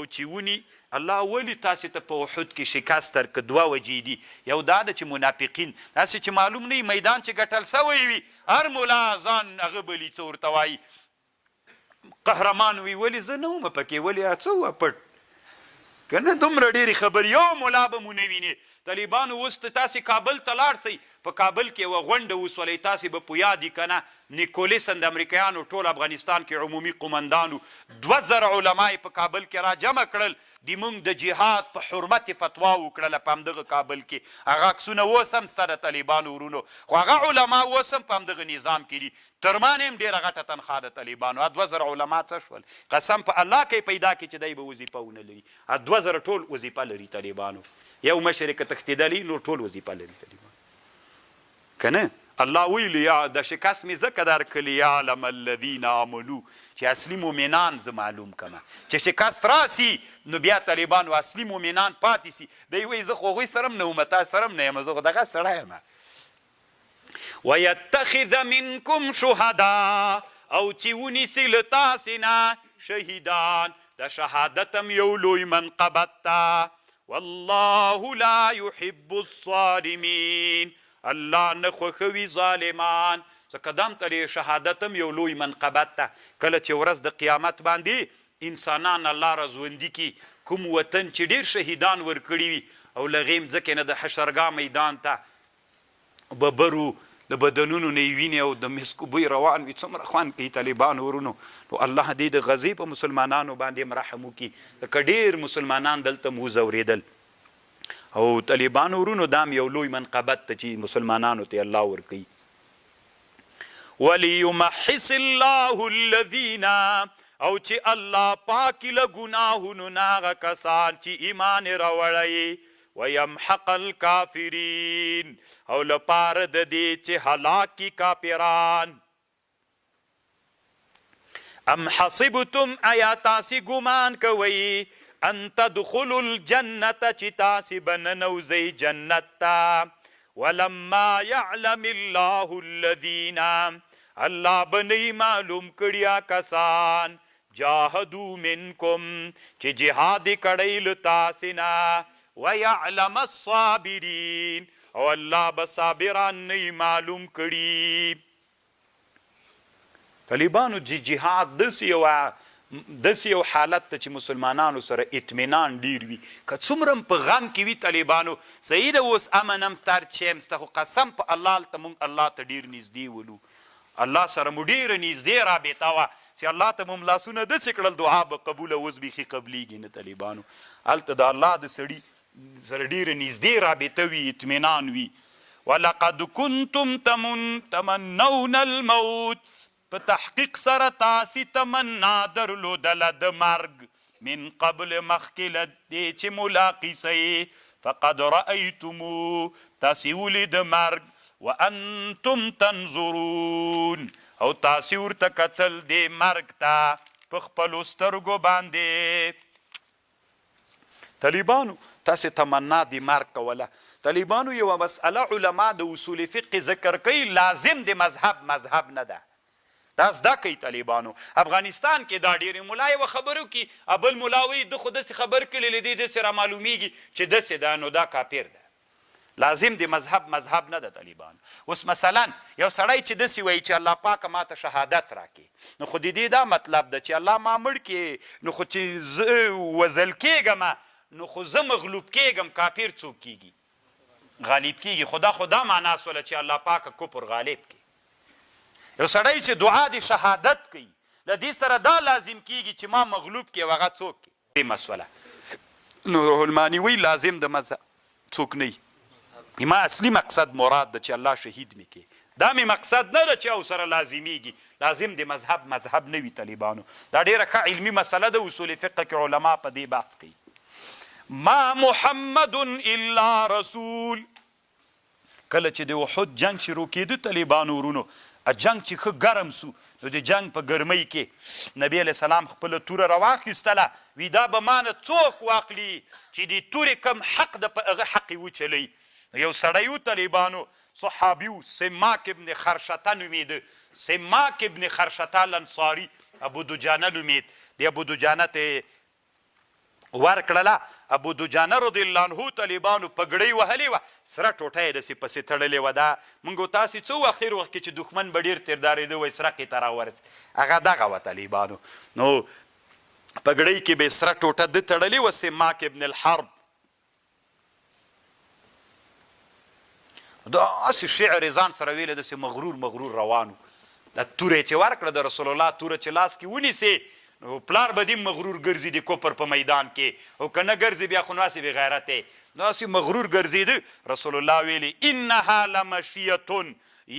او چې ونی الله ولی تاسې ته په احد کې شکست درکړه دوه وجې دي یو دا ده چې منافقین داسې چې معلوم نه میدان چې ګټل سوی وي هر ملا ځان هغه بلي څه ورته وایي قهرمان وي ولې زه نه ومه پکې ولې څه وه پټ که نه دومره ډېرې خبرې یو ملا به مو نه وینې طالبانو اوس تاسې کابل ته لاړ سئ په کابل کې یوه غونډه وسولئ تاسې به په یاد یې که نه نیکولیسن د امریکایانو ټول افغانستان کې عمومي قمندانو 2000 علما یې په کابل کې را جمع کړل د موږ د جهاد په حرمت فتوا وکړله په همدغه کابل کې هغه عکسونه اوس هم سته د طالبانو ورونو خو هغه علما اوس هم په همدغه نظام کې دي تر ما نه هم ډېره غټه تنخوا د طالبانو 2000 علما څه شول قسم په الله کې پیدا کړي چې دی به وظیفه ونه لري 2000 ټول وظیفه لري طالبانو یو مشر یې که تښتېدلی نو ټول وظیفه لري طالبان که نه الله ویلي یا د شکست مې ځکه درکړلي یعلم الذین آمنو چې اصلي مؤمنان زه معلوم کړمه چې شکست راسي نو بیا طالبانو اصلي مؤمنان پاتې سي دی وایي زه خو هغوی سره هم نه وم تا سره هم نه یم زه خو دغه سړی یم ویتخذ منکم شهدا او چې ونیسي له تاسې نه شهیدان د شهادت هم یو لوی منقبت ته والله لا يحب الظالمین الله نه خوښوي ظالمان ځکه دام ته شهادت هم یو لوی منقبت ته کله چې ورځ د قیامت باندې انسانان الله را ژوندي کي کوم وطن چې ډېر شهیدان ورکړي وي او له هغې مځکې نه د حشرګاه میدان ته ببرو د بدنونو نه یې وینې او د مسکو بوی روان وي څومره خوند کوي طالبانو ورونو نو الله دې د غزې په مسلمانانو باندې هم رحم وکړي ځکه ډېر مسلمانان دلته مو وځورېدل او طالبانو ورونو دا هم یو لوی منقبت ته چې مسلمانانو ته الله ورکوي وليمحص الله الذین او چې الله پاکي له ګناهونو نه هغه کسان چې ایمان یې راوړی ويمحق الكافرین او لپاره د دې چې هلاک کی کافران ام حسبتم آیا تاسې ګمان کوئ ان تدخلوا الجنة چې تاسې به ننوځئ جنت ته ولما يعلم الله الذین الله به نه معلوم کړي کسان جاهدوا منکم چې جهاد یې کړی له تاسې نه ويعلم الصابرین او الله به صابران نه معلوم کړي طالبانو جهاد داسې یو حالت ته چې مسلمانانو سره اطمینان ډیر وي که څومره هم په غم کې وي طالبانو صحیح ده اوس امن هم ستا چې هم سته خو قسم په الله هلته موږ الله ته ډیر نږدې ولو الله سره مو ډیره نږدې رابطه وه چې الله ته مو هم لاسونه داسې کړل دعا به قبوله اوس بیخي قبلیږي نه طالبانو هلته د الله د سړي سره ډیره نږدې رابطه وي اطمینان وي ولقد کنتم تمنون الموت په تحقیق سره تاسې تمنا درلودله د مرګ من قبل مخکې له دې چې ملاقي سئ فقد رأیتمو تاسې ولید مرګ وانتم تنظرون او تاسې ورته کتل دې مرګ ته په خپلو سترګو باندې طالبانو تاسې تمنا د مرګ کوله طالبانو یوه مسئله علما د اصول فقه ذکر کوي لازم د مذهب نه ده دا زده کوي طالبانو افغانستان کې دا ډېرې ملا یوه خبرو کې بل ملا وایي ده خو داسې خبر کړی له دې داسې رامعلومیږي چې داسې ده نو دا کافر ده لازم د مذهب نه ده طالبانو اوس مثلا یو سړی چې داسې وایي چې الله پاکه ماته شهادت راکړي نو خو د دې دا مطلب ده چې الله ما مړ کړي نو خو چې زه وژل کېږم نو خو زه مغلوب کېږم کافر څوک کېږي غالب کېږي خدا معنا سوله چې الله پاکه کفر غالب کړي یو سړی چې دعا د شهادت کوي له دې سره دا لازم کېږي چې ما مغلوب کړي او هغه څوک کړي دې مسوله نو روح الماني وایي لازم د مذهب څوک نه وي ما اصلي مقصد مراد ده چې الله شهید مې کړي دا مې مقصد نه ده چې او سره لازمیږي لازم د مذهب نه وي طالبانو دا ډېره ښه علمي مسله ده اصول فقه کې علما په دې بحث کوي ما محمد الا رسول کله چې د احد جنگ شروع کېده طالبانو ورونو جنگ چې ښه ګرم سو نو د جنگ په ګرمۍ کې نبی علیه السلام خپله توره راواخیستله وی دا به مانه څوک واخلي چې د تورې کم حق ده په هغه حق یې وچلوي یو سړی و طالبانو صحابي و سماک ابن خرشته نومېده سماک ابن خرشته الانصاري ابو دجانه نومېد د ابو دجانه ته ورکړله ابو دجانه رضی الله عنه طالبانو پګړۍ وهلې وه سره ټوټه یې داسې پسې تړلې وه دا موږ تاسې څه وو اخر وخت کې چې دښمن به ډېر تیردارېده وایي سرقې ته راورسېد هغه دغه وه طالبانو نو پګړۍ کې به یې سره ټوټه ده تړلې وه سماک ابن الحرب داسې شعر یې ځان سره ویلی داسې مغرور روانو دا توره چې ورکړه د رسول الله توره چې لاس کې ونیسې نو پلار به دې مغرور ګرځي د کفر په میدان کې او که نه ګرځي بیا خو ناسې بې غیرت دی داسې مغرور ګرځېده رسول الله ویلي انها لمشیة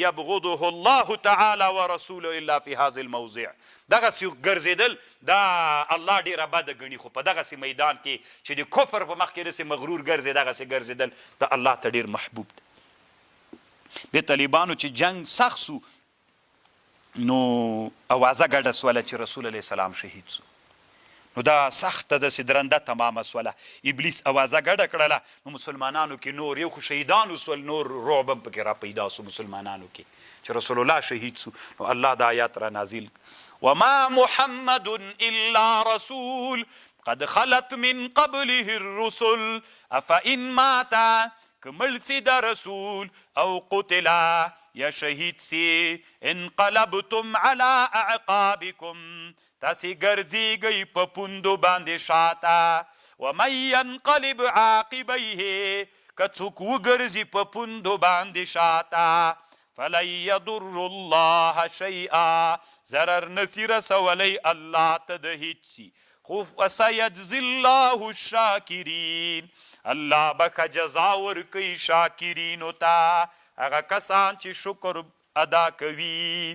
یبغضه الله تعالی ورسوله الا فی هذا الموضع دغسې ګرځېدل دا الله ډېره بده ګڼي خو په دغسې میدان کې چې د کفر په مخ کې داسې مغرور ګرځې دغسې ګرځېدل د الله ته ډېر محبوب دی د طالبانو چې جنگ سخت سو نو اوازه ګډه سوله چې رسول علیه السلام شهید سو نو دا سخته داسې درنده تمامه سوله ابلیس اوازه ګډه کړله نو مسلمانانو کې نور یو خو شهیدان وسول نور رعب هم پکې را پیدا سو مسلمانانو کې چې رسول الله شهید سو نو الله دا آیات را نازل وما محمد الا رسول قد خلت من قبله الرسل افإن مات کمل سی دا رسول او قتلا یا شهید سی انقلبتم على اعقابکم تاسی گرزیگی پا پوندو باندې شاتا ومن ینقلب عاقبیه کڅوک وګرزی په پوندو باندې شاتا فلن یضر الله شیئا ضرر نسی رسولی الله ته د هیڅ شي خو وسیجزی الله الشاکرین الله بخ جزا ورکوي شاکرینو ته هغه کسان چې شکر ادا کوي